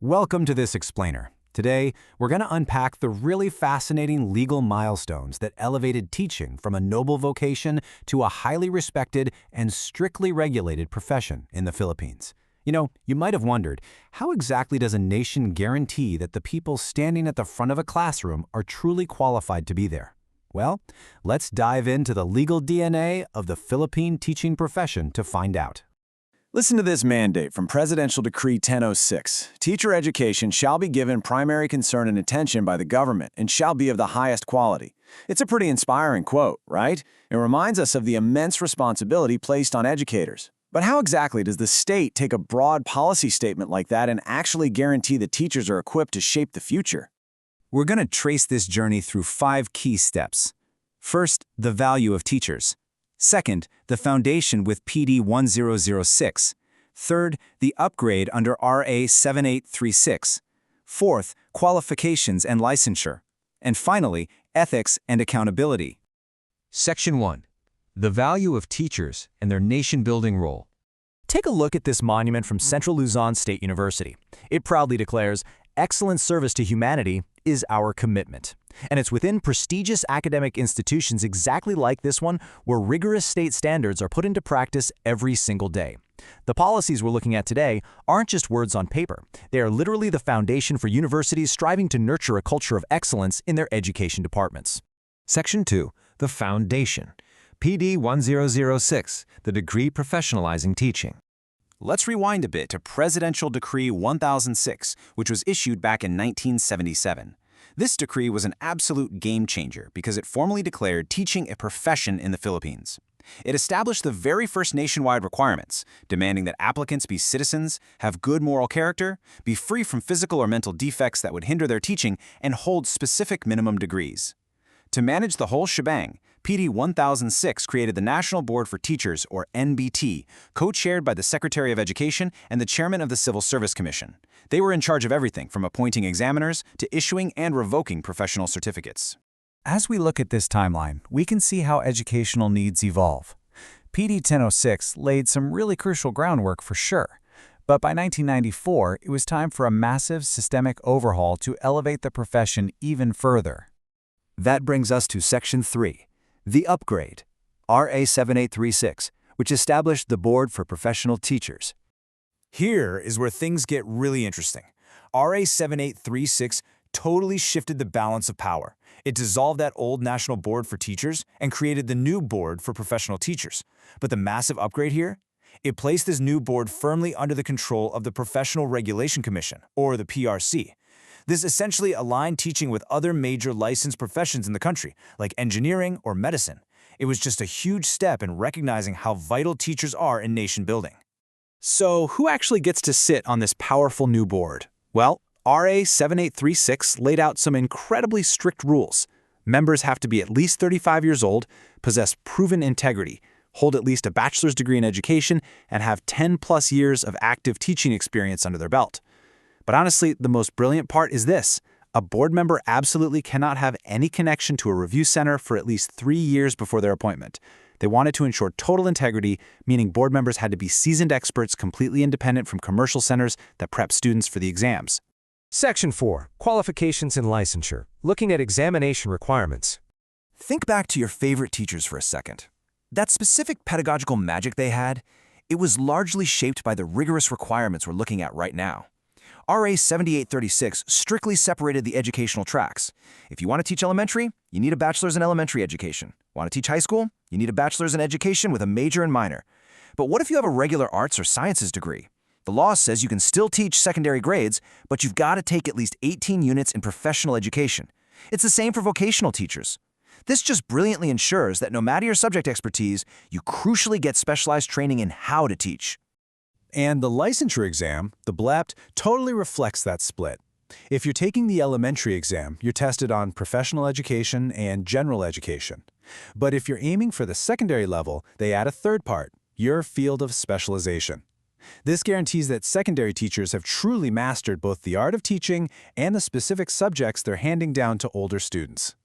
Welcome to this explainer. Today, we're going to unpack the really fascinating legal milestones that elevated teaching from a noble vocation to a highly respected and strictly regulated profession in the Philippines. You might have wondered, how exactly does a nation guarantee that the people standing at the front of a classroom are truly qualified to be there? Well, let's dive into the legal DNA of the Philippine teaching profession to find out. Listen to this mandate from Presidential Decree 1006. Teacher education shall be given primary concern and attention by the government and shall be of the highest quality. It's a pretty inspiring quote, right? It reminds us of the immense responsibility placed on educators. But how exactly does the state take a broad policy statement like that and actually guarantee that teachers are equipped to shape the future? We're going to trace this journey through 5 key steps. First, the value of teachers. Second, the foundation with PD 1006. Third, the upgrade under RA 7836. Fourth, qualifications and licensure. And finally, ethics and accountability. Section 1. The value of teachers and their nation-building role. Take a look at this monument from Central Luzon State University. It proudly declares, "Excellent service to humanity is our commitment." And it's within prestigious academic institutions exactly like this one where rigorous state standards are put into practice every single day. The policies we're looking at today aren't just words on paper. They are literally the foundation for universities striving to nurture a culture of excellence in their education departments. Section 2. The foundation. PD 1006, the Degree Professionalizing Teaching. Let's rewind a bit to Presidential Decree 1006, which was issued back in 1977. This decree was an absolute game changer because it formally declared teaching a profession in the Philippines. It established the very first nationwide requirements, demanding that applicants be citizens, have good moral character, be free from physical or mental defects that would hinder their teaching, and hold specific minimum degrees. To manage the whole shebang, PD 1006 created the National Board for Teachers, or NBT, co-chaired by the Secretary of Education and the Chairman of the Civil Service Commission. They were in charge of everything from appointing examiners to issuing and revoking professional certificates. As we look at this timeline, we can see how educational needs evolve. PD 1006 laid some really crucial groundwork for sure. But by 1994, it was time for a massive systemic overhaul to elevate the profession even further. That brings us to Section 3, the upgrade, RA 7836, which established the Board for Professional Teachers. Here is where things get really interesting. RA 7836 totally shifted the balance of power. It dissolved that old National Board for Teachers and created the new Board for Professional Teachers. But the massive upgrade here? It placed this new board firmly under the control of the Professional Regulation Commission, or the PRC. This essentially aligned teaching with other major licensed professions in the country, like engineering or medicine. It was just a huge step in recognizing how vital teachers are in nation building. So, who actually gets to sit on this powerful new board? Well, RA 7836 laid out some incredibly strict rules. Members have to be at least 35 years old, possess proven integrity, hold at least a bachelor's degree in education, and have 10+ years of active teaching experience under their belt. But honestly, the most brilliant part is this. A board member absolutely cannot have any connection to a review center for at least 3 years before their appointment. They wanted to ensure total integrity, meaning board members had to be seasoned experts completely independent from commercial centers that prep students for the exams. Section 4. Qualifications and licensure. Looking at examination requirements. Think back to your favorite teachers for a second. That specific pedagogical magic they had, it was largely shaped by the rigorous requirements we're looking at right now. RA 7836 strictly separated the educational tracks. If you want to teach elementary, you need a bachelor's in elementary education. Want to teach high school? You need a bachelor's in education with a major and minor. But what if you have a regular arts or sciences degree? The law says you can still teach secondary grades, but you've got to take at least 18 units in professional education. It's the same for vocational teachers. This just brilliantly ensures that no matter your subject expertise, you crucially get specialized training in how to teach. And the licensure exam, the BLEPT, totally reflects that split. If you're taking the elementary exam, you're tested on professional education and general education. But if you're aiming for the secondary level, they add a third part, your field of specialization. This guarantees that secondary teachers have truly mastered both the art of teaching and the specific subjects they're handing down to older students.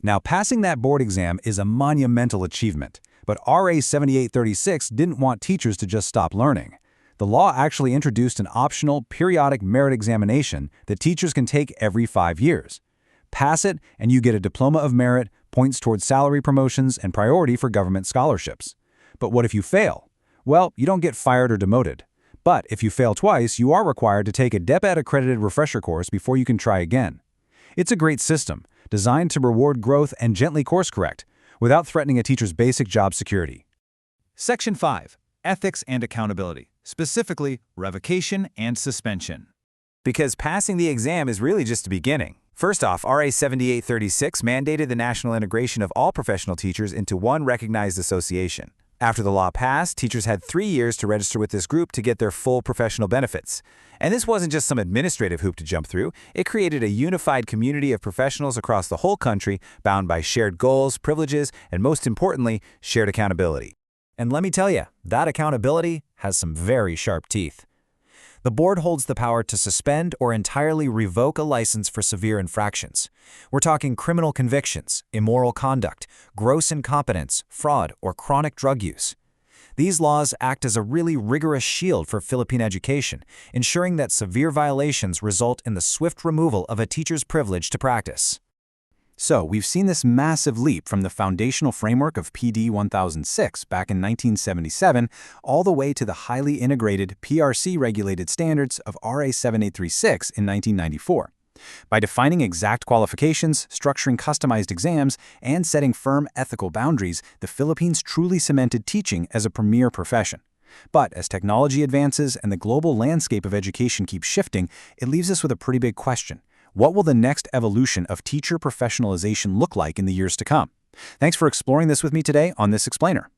Now, passing that board exam is a monumental achievement, but RA 7836 didn't want teachers to just stop learning. the law actually introduced an optional periodic merit examination that teachers can take every 5 years. Pass it, and you get a diploma of merit, points towards salary promotions, and priority for government scholarships. But what if you fail? Well, you don't get fired or demoted. But if you fail twice, you are required to take a DepEd-accredited refresher course before you can try again. It's a great system, designed to reward growth and gently course-correct, without threatening a teacher's basic job security. Section 5. Ethics and Accountability, specifically revocation and suspension. Because passing the exam is really just the beginning. First off, RA 7836 mandated the national integration of all professional teachers into one recognized association. After the law passed, teachers had 3 years to register with this group to get their full professional benefits. And this wasn't just some administrative hoop to jump through. It created a unified community of professionals across the whole country, bound by shared goals, privileges, and most importantly, shared accountability. And let me tell you, that accountability has some very sharp teeth. The board holds the power to suspend or entirely revoke a license for severe infractions. We're talking criminal convictions, immoral conduct, gross incompetence, fraud, or chronic drug use. These laws act as a really rigorous shield for Philippine education, ensuring that severe violations result in the swift removal of a teacher's privilege to practice. So, we've seen this massive leap from the foundational framework of PD 1006 back in 1977 all the way to the highly integrated PRC-regulated standards of RA 7836 in 1994. By defining exact qualifications, structuring customized exams, and setting firm ethical boundaries, the Philippines truly cemented teaching as a premier profession. But as technology advances and the global landscape of education keeps shifting, it leaves us with a pretty big question. What will the next evolution of teacher professionalization look like in the years to come? Thanks for exploring this with me today on This Explainer.